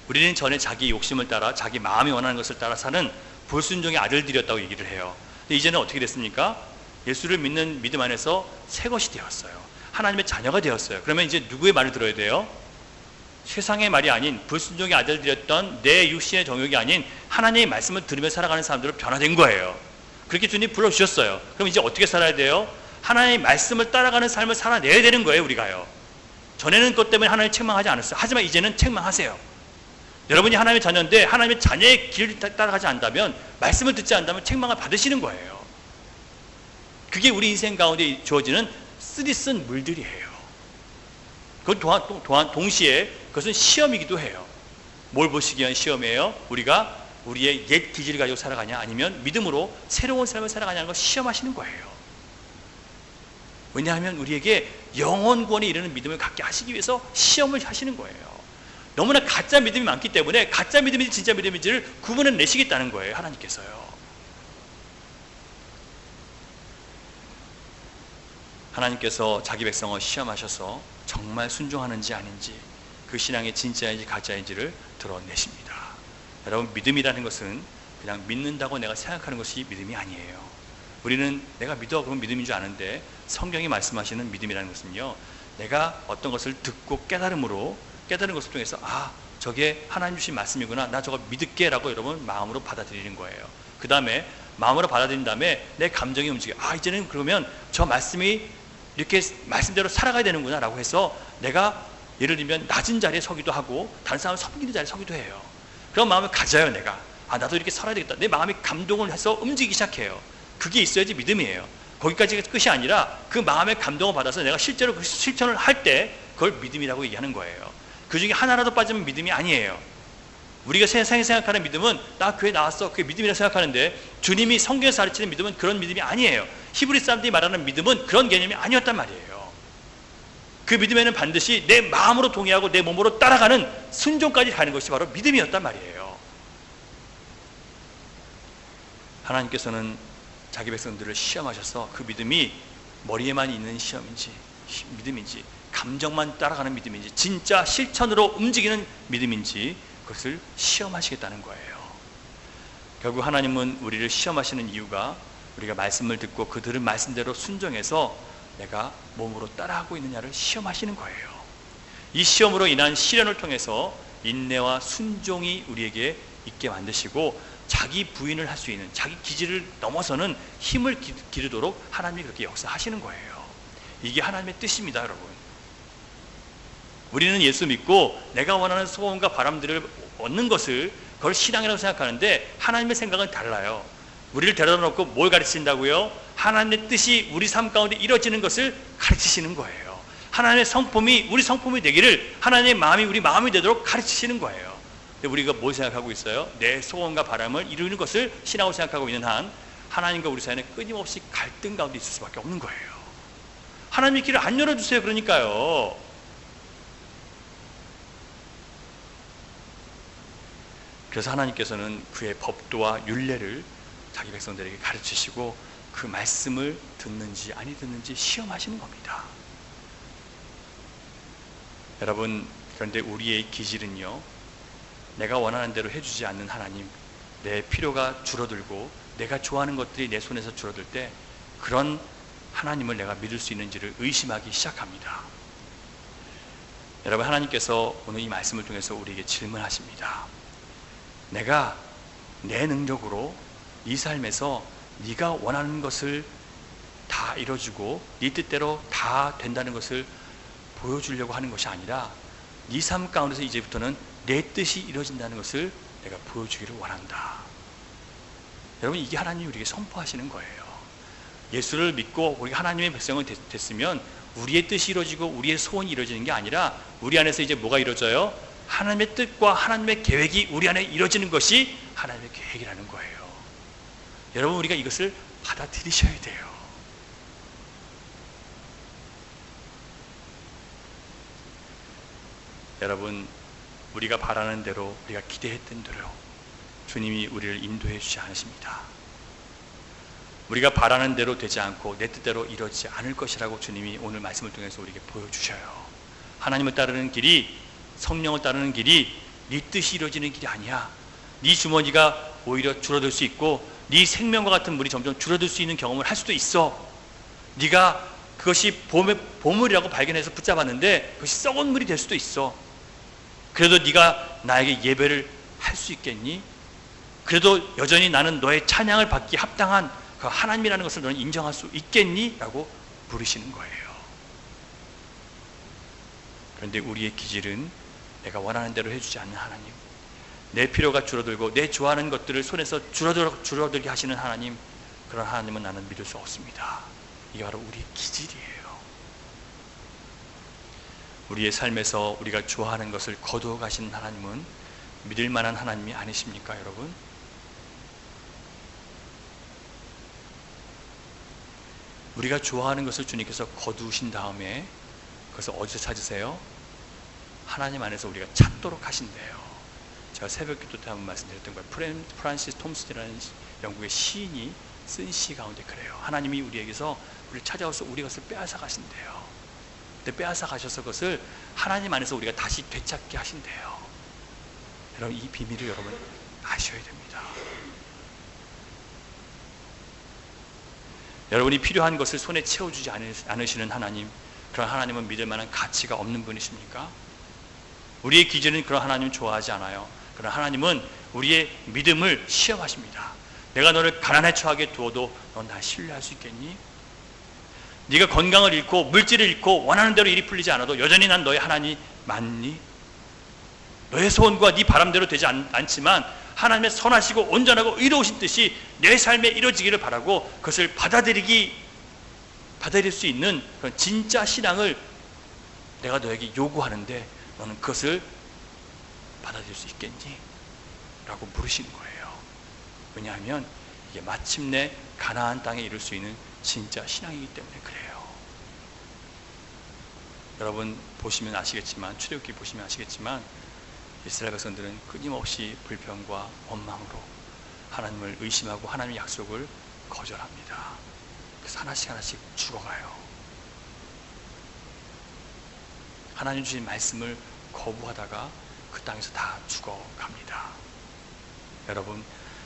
우리는 전에 자기 욕심을 따라 자기 마음이 원하는 것을 따라 사는 불순종의 아들들이었다고 얘기를 해요. 근데 이제는 어떻게 됐습니까? 예수를 믿는 믿음 안에서 새 것이 되었어요. 하나님의 자녀가 되었어요. 그러면 이제 누구의 말을 들어야 돼요? 세상의 말이 아닌 불순종의 아들들이었던 내 육신의 정욕이 아닌 하나님의 말씀을 들으며 살아가는 사람들로 변화된 거예요. 그렇게 주님 불러주셨어요. 그럼 이제 어떻게 살아야 돼요? 하나님의 말씀을 따라가는 삶을 살아내야 되는 거예요, 우리가요. 전에는 그것 때문에 하나님 책망하지 않았어요. 하지만 이제는 책망하세요. 여러분이 하나님의 자녀인데 하나님의 자녀의 길을 따라가지 않다면, 말씀을 듣지 않다면 책망을 받으시는 거예요. 그게 우리 인생 가운데 주어지는 쓰디쓴 물들이에요. 그건 또한 동시에 그것은 시험이기도 해요. 뭘 보시기 위한 시험이에요? 우리가 우리의 옛 기질을 가지고 살아가냐, 아니면 믿음으로 새로운 삶을 살아가냐는 걸 시험하시는 거예요. 왜냐하면 우리에게 영원권에 이르는 믿음을 갖게 하시기 위해서 시험을 하시는 거예요. 너무나 가짜 믿음이 많기 때문에 가짜 믿음인지 진짜 믿음인지를 구분해 내시겠다는 거예요, 하나님께서요. 하나님께서 자기 백성을 시험하셔서 정말 순종하는지 아닌지, 그 신앙이 진짜인지 가짜인지를 드러내십니다. 여러분, 믿음이라는 것은 그냥 믿는다고 내가 생각하는 것이 믿음이 아니에요. 우리는 내가 믿어 그러면 믿음인 줄 아는데, 성경이 말씀하시는 믿음이라는 것은요, 내가 어떤 것을 듣고 깨달은 것을 통해서 저게 하나님 주신 말씀이구나, 나 저거 믿을게 라고 여러분 마음으로 받아들이는 거예요. 그 다음에 마음으로 받아들인 다음에 내 감정이 움직여, 이제는 그러면 저 말씀이 이렇게 말씀대로 살아가야 되는구나 라고 해서 내가 예를 들면 낮은 자리에 서기도 하고 다른 사람을 섬기는 자리에 서기도 해요. 그런 마음을 가져요. 내가 나도 이렇게 살아야 되겠다, 내 마음이 감동을 해서 움직이기 시작해요. 그게 있어야지 믿음이에요. 거기까지가 끝이 아니라 그 마음의 감동을 받아서 내가 실제로 그 실천을 할 때 그걸 믿음이라고 얘기하는 거예요. 그 중에 하나라도 빠지면 믿음이 아니에요. 우리가 세상에 생각하는 믿음은 나 교회 나왔어, 그게 믿음이라고 생각하는데, 주님이 성경에서 가르치는 믿음은 그런 믿음이 아니에요. 히브리 사람들이 말하는 믿음은 그런 개념이 아니었단 말이에요. 그 믿음에는 반드시 내 마음으로 동의하고 내 몸으로 따라가는 순종까지 가는 것이 바로 믿음이었단 말이에요. 하나님께서는 자기 백성들을 시험하셔서 그 믿음이 머리에만 있는 시험인지 믿음인지, 감정만 따라가는 믿음인지, 진짜 실천으로 움직이는 믿음인지 그것을 시험하시겠다는 거예요. 결국 하나님은 우리를 시험하시는 이유가 우리가 말씀을 듣고 그들은 말씀대로 순종해서 내가 몸으로 따라하고 있느냐를 시험하시는 거예요. 이 시험으로 인한 시련을 통해서 인내와 순종이 우리에게 있게 만드시고, 자기 부인을 할 수 있는, 자기 기질을 넘어서는 힘을 기르도록 하나님이 그렇게 역사하시는 거예요. 이게 하나님의 뜻입니다, 여러분. 우리는 예수 믿고 내가 원하는 소원과 바람들을 얻는 것을, 그걸 신앙이라고 생각하는데, 하나님의 생각은 달라요. 우리를 데려다 놓고 뭘 가르친다고요? 하나님의 뜻이 우리 삶 가운데 이루어지는 것을 가르치시는 거예요. 하나님의 성품이 우리 성품이 되기를, 하나님의 마음이 우리 마음이 되도록 가르치시는 거예요. 근데 우리가 뭘 생각하고 있어요? 내 소원과 바람을 이루는 것을 신앙으로 생각하고 있는 한, 하나님과 우리 사이는 끊임없이 갈등 가운데 있을 수밖에 없는 거예요. 하나님의 길을 안 열어주세요. 그러니까요. 그래서 하나님께서는 그의 법도와 율례를 자기 백성들에게 가르치시고 그 말씀을 듣는지 아니 듣는지 시험하시는 겁니다. 여러분, 그런데 우리의 기질은요, 내가 원하는 대로 해주지 않는 하나님, 내 필요가 줄어들고 내가 좋아하는 것들이 내 손에서 줄어들 때 그런 하나님을 내가 믿을 수 있는지를 의심하기 시작합니다. 여러분, 하나님께서 오늘 이 말씀을 통해서 우리에게 질문하십니다. 내가 내 능력으로 네 삶에서 네가 원하는 것을 다 이뤄주고 네 뜻대로 다 된다는 것을 보여주려고 하는 것이 아니라, 네 삶 가운데서 이제부터는 내 뜻이 이루어진다는 것을 내가 보여주기를 원한다. 여러분, 이게 하나님이 우리에게 선포하시는 거예요. 예수를 믿고 우리가 하나님의 백성이 됐으면 우리의 뜻이 이루어지고 우리의 소원이 이루어지는 게 아니라, 우리 안에서 이제 뭐가 이루어져요? 하나님의 뜻과 하나님의 계획이 우리 안에 이루어지는 것이 하나님의 계획이라는 거예요. 여러분, 우리가 이것을 받아들이셔야 돼요. 여러분, 우리가 바라는 대로, 우리가 기대했던 대로 주님이 우리를 인도해 주지 않으십니다. 우리가 바라는 대로 되지 않고 내 뜻대로 이루어지지 않을 것이라고 주님이 오늘 말씀을 통해서 우리에게 보여주셔요. 하나님을 따르는 길이, 성령을 따르는 길이 네 뜻이 이루어지는 길이 아니야. 네 주머니가 오히려 줄어들 수 있고 네 생명과 같은 물이 점점 줄어들 수 있는 경험을 할 수도 있어. 네가 그것이 보물이라고 발견해서 붙잡았는데 그것이 썩은 물이 될 수도 있어. 그래도 네가 나에게 예배를 할 수 있겠니? 그래도 여전히 나는 너의 찬양을 받기 합당한 그 하나님이라는 것을 너는 인정할 수 있겠니? 라고 물으시는 거예요. 그런데 우리의 기질은 내가 원하는 대로 해주지 않는 하나님, 내 필요가 줄어들고 내 좋아하는 것들을 손에서 줄어들게 하시는 하나님, 그런 하나님은 나는 믿을 수 없습니다. 이게 바로 우리의 기질이에요. 우리의 삶에서 우리가 좋아하는 것을 거두어 가시는 하나님은 믿을 만한 하나님이 아니십니까, 여러분? 우리가 좋아하는 것을 주님께서 거두신 다음에 그것을 어디서 찾으세요? 하나님 안에서 우리가 찾도록 하신대요. 제가 새벽기도 때 한번 말씀드렸던 거예요. 프란시스 톰슨이라는 영국의 시인이 쓴 시 가운데 그래요. 하나님이 우리에게서 우리를 찾아와서 우리 것을 빼앗아 가신대요. 근데 빼앗아 가셔서 그것을 하나님 안에서 우리가 다시 되찾게 하신대요. 여러분, 이 비밀을 여러분 아셔야 됩니다. 여러분이 필요한 것을 손에 채워주지 않으시는 하나님, 그런 하나님은 믿을 만한 가치가 없는 분이십니까? 우리의 기준은 그런 하나님 좋아하지 않아요. 그런 하나님은 우리의 믿음을 시험하십니다. 내가 너를 가난에 처하게 두어도 넌 날 신뢰할 수 있겠니? 네가 건강을 잃고 물질을 잃고 원하는 대로 일이 풀리지 않아도 여전히 난 너의 하나님 맞니? 너의 소원과 네 바람대로 되지 않지만 하나님의 선하시고 온전하고 의로우신 뜻이 내 삶에 이루어지기를 바라고 그것을 받아들일 수 있는 그런 진짜 신앙을 내가 너에게 요구하는데 너는 그것을 받아들일 수 있겠니? 라고 물으시는 거예요. 왜냐하면 이게 마침내 가나안 땅에 이룰 수 있는 진짜 신앙이기 때문에 그래요. 여러분 보시면 아시겠지만, 출애굽기 보시면 아시겠지만 이스라엘 백성들은 끊임없이 불평과 원망으로 하나님을 의심하고 하나님의 약속을 거절합니다. 그래서 하나씩 하나씩 죽어가요. 하나님 주신 말씀을 거부하다가 그 땅에서 다 죽어갑니다. 여러분,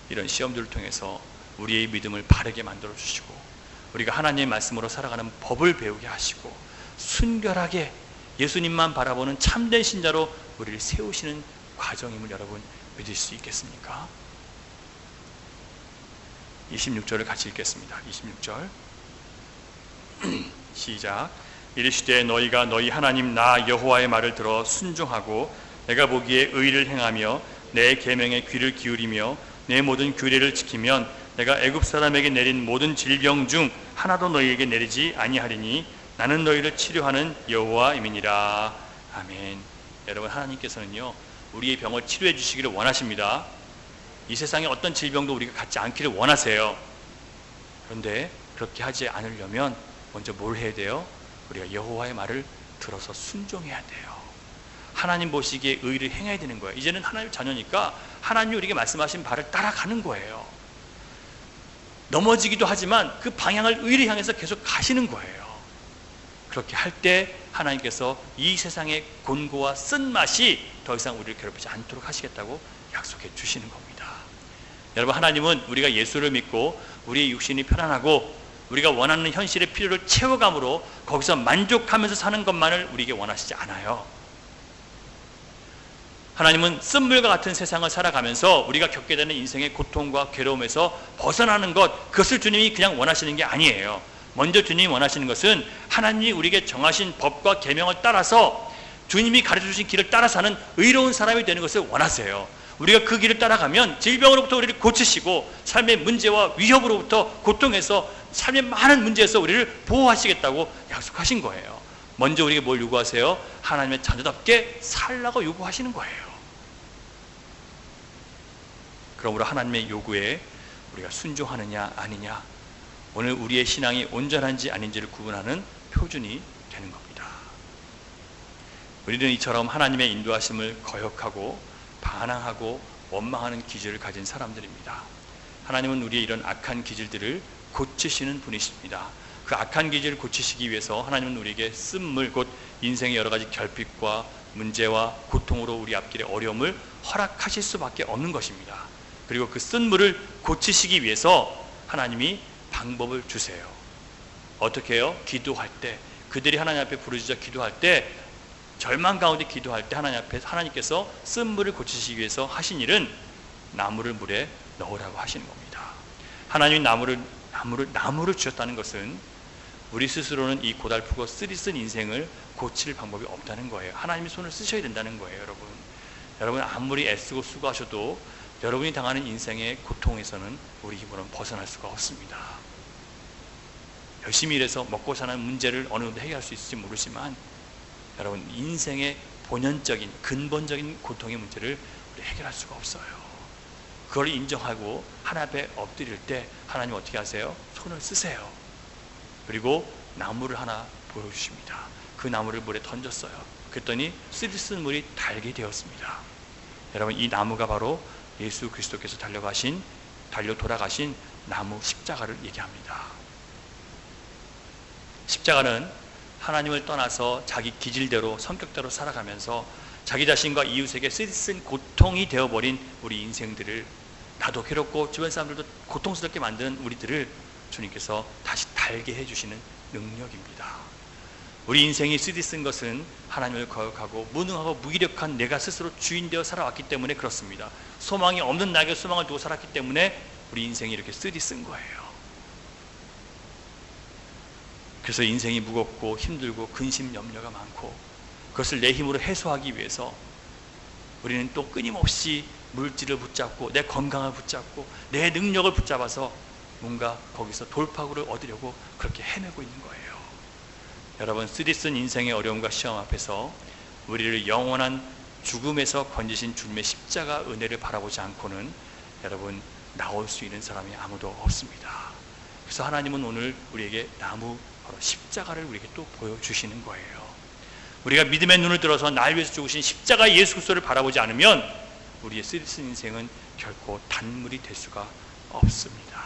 이런 시험들을 통해서 우리의 믿음을 바르게 만들어 주시고 우리가 하나님의 말씀으로 살아가는 법을 배우게 하시고 순결하게 예수님만 바라보는 참된 신자로 우리를 세우시는 과정임을 여러분 믿을 수 있겠습니까? 26절을 같이 읽겠습니다. 26절 시작. 이르시되 너희가 너희 하나님 나 여호와의 말을 들어 순종하고 내가 보기에 의를 행하며 내 계명에 귀를 기울이며 내 모든 규례를 지키면 내가 애굽 사람에게 내린 모든 질병 중 하나도 너희에게 내리지 아니하리니 나는 너희를 치료하는 여호와임이니라. 아멘. 여러분, 하나님께서는요 우리의 병을 치료해 주시기를 원하십니다. 이 세상에 어떤 질병도 우리가 갖지 않기를 원하세요. 그런데 그렇게 하지 않으려면 먼저 뭘 해야 돼요? 우리가 여호와의 말을 들어서 순종해야 돼요. 하나님 보시기에 의를 행해야 되는 거예요. 이제는 하나님의 자녀니까 하나님이 우리에게 말씀하신 바를 따라가는 거예요. 넘어지기도 하지만 그 방향을 의를 향해서 계속 가시는 거예요. 그렇게 할 때 하나님께서 이 세상의 곤고와 쓴맛이 더 이상 우리를 괴롭히지 않도록 하시겠다고 약속해 주시는 겁니다. 여러분, 하나님은 우리가 예수를 믿고 우리의 육신이 편안하고 우리가 원하는 현실의 필요를 채워감으로 거기서 만족하면서 사는 것만을 우리에게 원하시지 않아요. 하나님은 쓴물과 같은 세상을 살아가면서 우리가 겪게 되는 인생의 고통과 괴로움에서 벗어나는 것, 그것을 주님이 그냥 원하시는 게 아니에요. 먼저 주님이 원하시는 것은 하나님이 우리에게 정하신 법과 계명을 따라서 주님이 가르쳐주신 길을 따라 사는 의로운 사람이 되는 것을 원하세요. 우리가 그 길을 따라가면 질병으로부터 우리를 고치시고 삶의 문제와 위협으로부터 고통에서 삶의 많은 문제에서 우리를 보호하시겠다고 약속하신 거예요. 먼저 우리에게 뭘 요구하세요? 하나님의 자녀답게 살라고 요구하시는 거예요. 그러므로 하나님의 요구에 우리가 순종하느냐 아니냐, 오늘 우리의 신앙이 온전한지 아닌지를 구분하는 표준이 되는 겁니다. 우리는 이처럼 하나님의 인도하심을 거역하고 반항하고 원망하는 기질을 가진 사람들입니다. 하나님은 우리의 이런 악한 기질들을 고치시는 분이십니다. 그 악한 기질을 고치시기 위해서 하나님은 우리에게 쓴물, 곧 인생의 여러 가지 결핍과 문제와 고통으로 우리 앞길의 어려움을 허락하실 수밖에 없는 것입니다. 그리고 그 쓴물을 고치시기 위해서 하나님이 방법을 주세요. 어떻게 해요? 기도할 때, 그들이 하나님 앞에 부르짖어 기도할 때, 절망 가운데 기도할 때 하나님 앞에 하나님께서 쓴물을 고치시기 위해서 하신 일은 나무를 물에 넣으라고 하시는 겁니다. 하나님이 나무를 주셨다는 것은 우리 스스로는 이 고달프고 쓰리쓴 인생을 고칠 방법이 없다는 거예요. 하나님이 손을 쓰셔야 된다는 거예요. 여러분 아무리 애쓰고 수고하셔도 여러분이 당하는 인생의 고통에서는 우리 힘으로는 벗어날 수가 없습니다. 열심히 일해서 먹고 사는 문제를 어느 정도 해결할 수 있을지 모르지만, 여러분 인생의 본연적인 근본적인 고통의 문제를 우리 해결할 수가 없어요. 그걸 인정하고 하나님 앞에 엎드릴 때 하나님 어떻게 하세요? 손을 쓰세요. 그리고 나무를 하나 보여주십니다. 그 나무를 물에 던졌어요. 그랬더니 쓰리쓴 물이 달게 되었습니다. 여러분 이 나무가 바로 예수 그리스도께서 달려 돌아가신 나무 십자가를 얘기합니다. 십자가는 하나님을 떠나서 자기 기질대로 성격대로 살아가면서 자기 자신과 이웃에게 쓰리쓴 고통이 되어버린 우리 인생들을, 나도 괴롭고 주변 사람들도 고통스럽게 만든 우리들을 주님께서 다시 달게 해주시는 능력입니다. 우리 인생이 쓰디쓴 것은 하나님을 거역하고 무능하고 무기력한 내가 스스로 주인되어 살아왔기 때문에 그렇습니다. 소망이 없는 나에게 소망을 두고 살았기 때문에 우리 인생이 이렇게 쓰디쓴 거예요. 그래서 인생이 무겁고 힘들고 근심 염려가 많고, 그것을 내 힘으로 해소하기 위해서 우리는 또 끊임없이 물질을 붙잡고 내 건강을 붙잡고 내 능력을 붙잡아서 뭔가 거기서 돌파구를 얻으려고 그렇게 헤매고 있는 거예요. 여러분 쓰디쓴 인생의 어려움과 시험 앞에서 우리를 영원한 죽음에서 건지신 주님의 십자가 은혜를 바라보지 않고는 여러분 나올 수 있는 사람이 아무도 없습니다. 그래서 하나님은 오늘 우리에게 나무 바로 십자가를 우리에게 또 보여주시는 거예요. 우리가 믿음의 눈을 들어서 날 위해서 죽으신 십자가 예수 그리스도를 바라보지 않으면 우리의 쓰디쓴 인생은 결코 단물이 될 수가 없습니다.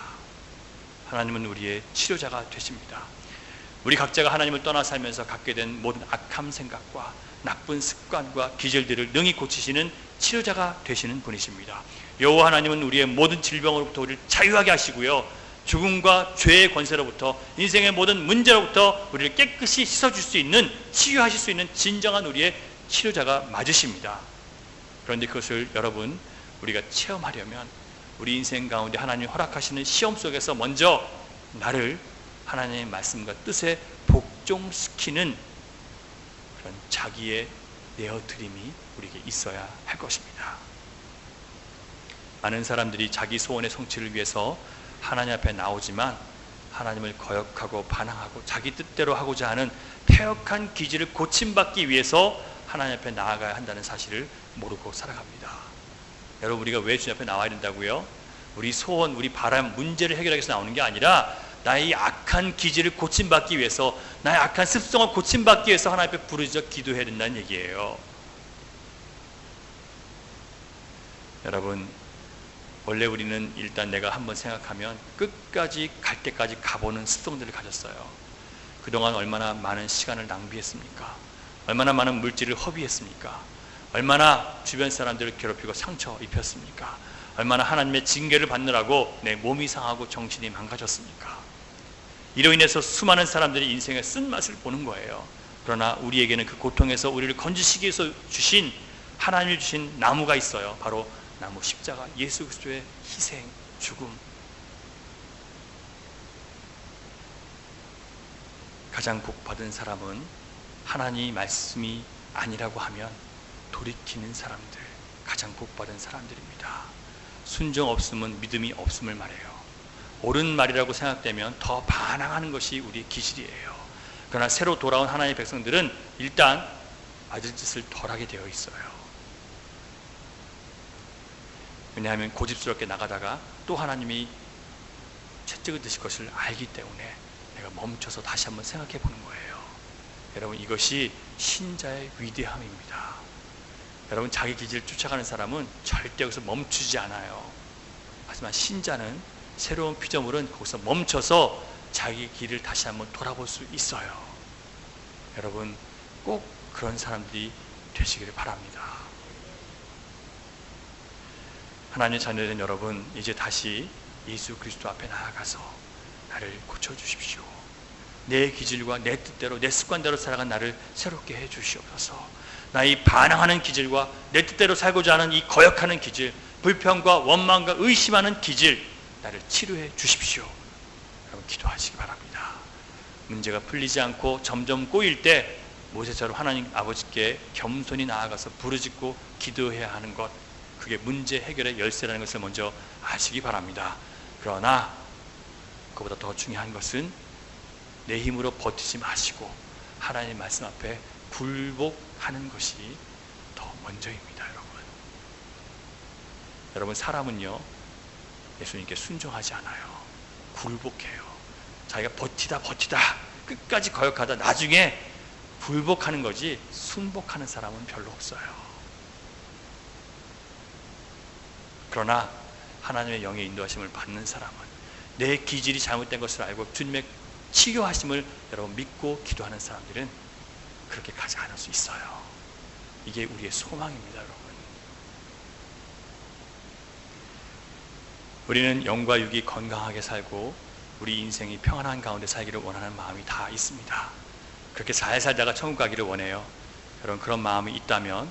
하나님은 우리의 치료자가 되십니다. 우리 각자가 하나님을 떠나 살면서 갖게 된 모든 악함 생각과 나쁜 습관과 기질들을 능히 고치시는 치료자가 되시는 분이십니다. 여호와 하나님은 우리의 모든 질병으로부터 우리를 자유하게 하시고요, 죽음과 죄의 권세로부터 인생의 모든 문제로부터 우리를 깨끗이 씻어줄 수 있는, 치유하실 수 있는 진정한 우리의 치료자가 맞으십니다. 그런데 그것을 여러분 우리가 체험하려면 우리 인생 가운데 하나님이 허락하시는 시험 속에서 먼저 나를 하나님의 말씀과 뜻에 복종시키는 그런 자기의 내어드림이 우리에게 있어야 할 것입니다. 많은 사람들이 자기 소원의 성취를 위해서 하나님 앞에 나오지만 하나님을 거역하고 반항하고 자기 뜻대로 하고자 하는 패역한 기질을 고침받기 위해서 하나님 앞에 나아가야 한다는 사실을 모르고 살아갑니다. 여러분 우리가 왜 주님 앞에 나와야 된다고요? 우리 소원, 우리 바람, 문제를 해결하기 위해서 나오는 게 아니라 나의 악한 기질을 고침받기 위해서, 나의 악한 습성을 고침받기 위해서 하나님 앞에 부르짖어 기도해야 된다는 얘기예요. 여러분 원래 우리는 일단 내가 한번 생각하면 끝까지 갈 때까지 가보는 습성들을 가졌어요. 그동안 얼마나 많은 시간을 낭비했습니까? 얼마나 많은 물질을 허비했습니까? 얼마나 주변 사람들을 괴롭히고 상처 입혔습니까? 얼마나 하나님의 징계를 받느라고 내 몸이 상하고 정신이 망가졌습니까? 이로 인해서 수많은 사람들이 인생의 쓴맛을 보는 거예요. 그러나 우리에게는 그 고통에서 우리를 건지시기 위해서 주신, 하나님이 주신 나무가 있어요. 바로 나무 십자가, 예수 그리스도의 희생, 죽음. 가장 복받은 사람은 하나님의 말씀이 아니라고 하면 돌이키는 사람들, 가장 복받은 사람들입니다. 순종 없음은 믿음이 없음을 말해요. 옳은 말이라고 생각되면 더 반항하는 것이 우리의 기질이에요. 그러나 새로 돌아온 하나님의 백성들은 일단 맞을 짓을 덜하게 되어 있어요. 왜냐하면 고집스럽게 나가다가 또 하나님이 채찍을 드실 것을 알기 때문에 내가 멈춰서 다시 한번 생각해 보는 거예요. 여러분, 이것이 신자의 위대함입니다. 여러분, 자기 기질을 쫓아가는 사람은 절대 여기서 멈추지 않아요. 하지만 신자는 새로운 피조물은 거기서 멈춰서 자기 길을 다시 한번 돌아볼 수 있어요. 여러분, 꼭 그런 사람들이 되시기를 바랍니다. 하나님의 자녀된 여러분, 이제 다시 예수 그리스도 앞에 나아가서 나를 고쳐주십시오. 내 기질과 내 뜻대로 내 습관대로 살아간 나를 새롭게 해주시옵소서. 나의 반항하는 기질과 내 뜻대로 살고자 하는 이 거역하는 기질, 불평과 원망과 의심하는 기질, 나를 치료해 주십시오. 여러분, 기도하시기 바랍니다. 문제가 풀리지 않고 점점 꼬일 때 모세처럼 하나님 아버지께 겸손히 나아가서 부르짖고 기도해야 하는 것, 그게 문제 해결의 열쇠라는 것을 먼저 아시기 바랍니다. 그러나 그보다 더 중요한 것은 내 힘으로 버티지 마시고 하나님의 말씀 앞에 굴복하는 것이 더 먼저입니다. 여러분, 사람은요 예수님께 순종하지 않아요. 굴복해요. 자기가 버티다 끝까지 거역하다 나중에 굴복하는 거지 순복하는 사람은 별로 없어요. 그러나 하나님의 영의 인도하심을 받는 사람은 내 기질이 잘못된 것을 알고 주님의 치료하심을 여러분 믿고 기도하는 사람들은 그렇게 가지 않을 수 있어요. 이게 우리의 소망입니다. 여러분, 우리는 영과 육이 건강하게 살고 우리 인생이 평안한 가운데 살기를 원하는 마음이 다 있습니다. 그렇게 잘 살다가 천국 가기를 원해요. 여러분, 그런 마음이 있다면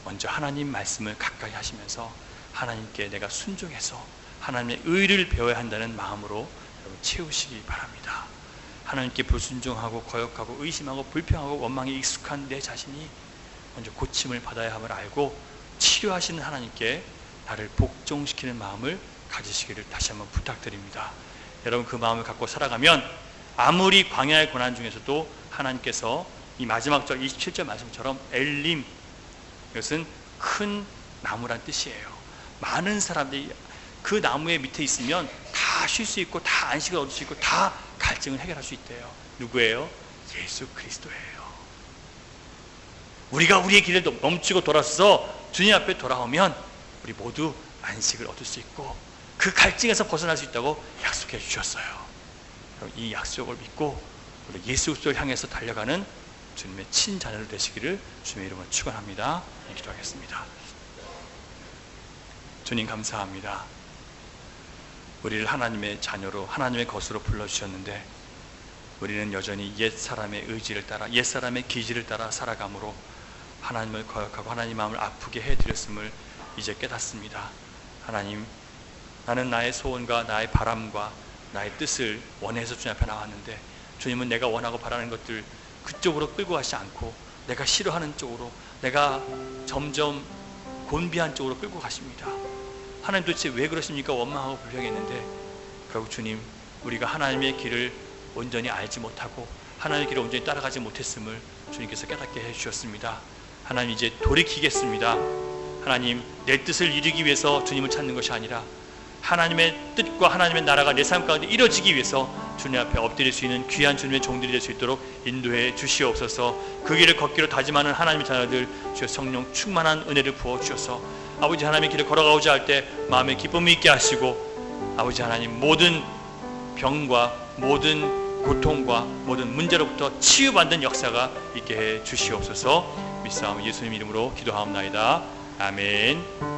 먼저 하나님 말씀을 가까이 하시면서 하나님께 내가 순종해서 하나님의 의를 배워야 한다는 마음으로 여러분 채우시기 바랍니다. 하나님께 불순종하고 거역하고 의심하고 불평하고 원망에 익숙한 내 자신이 먼저 고침을 받아야 함을 알고 치료하시는 하나님께 나를 복종시키는 마음을 가지시기를 다시 한번 부탁드립니다. 여러분, 그 마음을 갖고 살아가면 아무리 광야의 고난 중에서도 하나님께서 이 마지막 절 27절 말씀처럼 엘림, 이것은 큰 나무란 뜻이에요. 많은 사람들이 그 나무의 밑에 있으면 다 쉴 수 있고 다 안식을 얻을 수 있고 다 갈증을 해결할 수 있대요. 누구예요? 예수 그리스도예요. 우리가 우리의 길을 멈추고 돌아서서 주님 앞에 돌아오면 우리 모두 안식을 얻을 수 있고 그 갈증에서 벗어날 수 있다고 약속해 주셨어요. 이 약속을 믿고 우리 예수 그리스도를 향해서 달려가는 주님의 친자녀들 되시기를 주님의 이름으로 축원합니다. 기도하겠습니다. 주님, 감사합니다. 우리를 하나님의 자녀로 하나님의 것으로 불러주셨는데 우리는 여전히 옛사람의 의지를 따라 옛사람의 기질을 따라 살아감으로 하나님을 거역하고 하나님 마음을 아프게 해드렸음을 이제 깨닫습니다. 하나님, 나는 나의 소원과 나의 바람과 나의 뜻을 원해서 주님 앞에 나왔는데 주님은 내가 원하고 바라는 것들 그쪽으로 끌고 가지 않고 내가 싫어하는 쪽으로, 내가 점점 곤비한 쪽으로 끌고 가십니다. 하나님, 도대체 왜 그러십니까? 원망하고 불평했는데 결국 주님, 우리가 하나님의 길을 온전히 알지 못하고 하나님의 길을 온전히 따라가지 못했음을 주님께서 깨닫게 해주셨습니다. 하나님, 이제 돌이키겠습니다. 하나님, 내 뜻을 이루기 위해서 주님을 찾는 것이 아니라 하나님의 뜻과 하나님의 나라가 내 삶 가운데 이루어지기 위해서 주님 앞에 엎드릴 수 있는 귀한 주님의 종들이 될 수 있도록 인도해 주시옵소서. 그 길을 걷기로 다짐하는 하나님의 자녀들, 주여 성령 충만한 은혜를 부어주셔서 아버지 하나님의 길을 걸어가고자 할 때 마음에 기쁨이 있게 하시고 아버지 하나님, 모든 병과 모든 고통과 모든 문제로부터 치유받는 역사가 있게 해 주시옵소서. 믿사오며 예수님 이름으로 기도하옵나이다. 아멘.